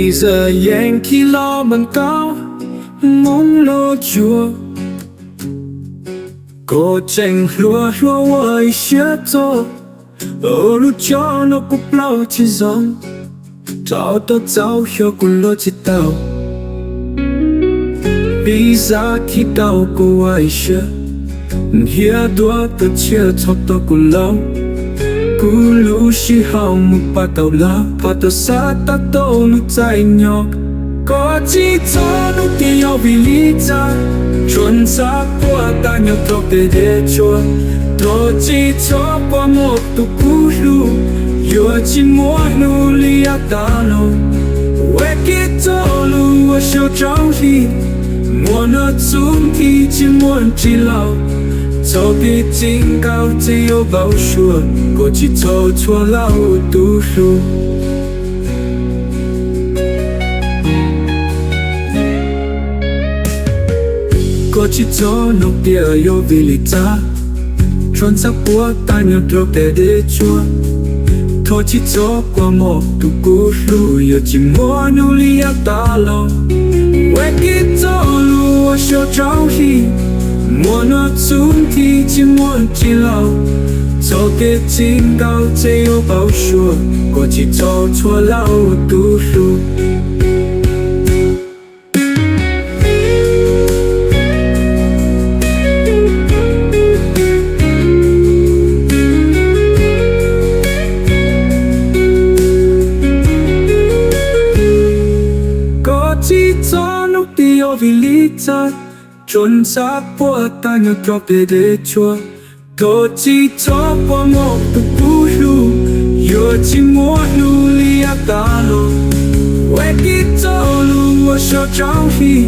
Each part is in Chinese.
闭着眼看老门高，梦落着，过程落落我一些做，路叫那不老起上，找到早有过落几道，闭着看到过我一些，也多的切操到过老。古路是好木把刀拉，把刀杀打都路在鸟。过几座路点要比离家，春茶过大鸟头的的桌，多几座过莫都古路，有几莫努力呀大路，为给走路我手着力，莫那总体寂寞寂老。走的警告只有报说，过去走错了读书。过去走路别有比例大，穿插过大牛头的的桌，过去走过莫读古路，有寂寞努力要大路，为给走路我手着力。莫那总体寂寞寂老，走的警告只有报说，过去走错了读书。过去走路的有比例在。春茶过大鸟头的的桌，多几座过莫都不路，有寂寞努力呀大路，为给走路我手着力，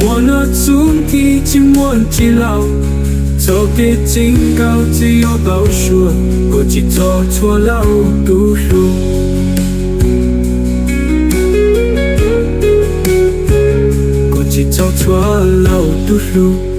莫那总体寂寞寂老，走的警告只有报说，过去走错了读书。走错了读书。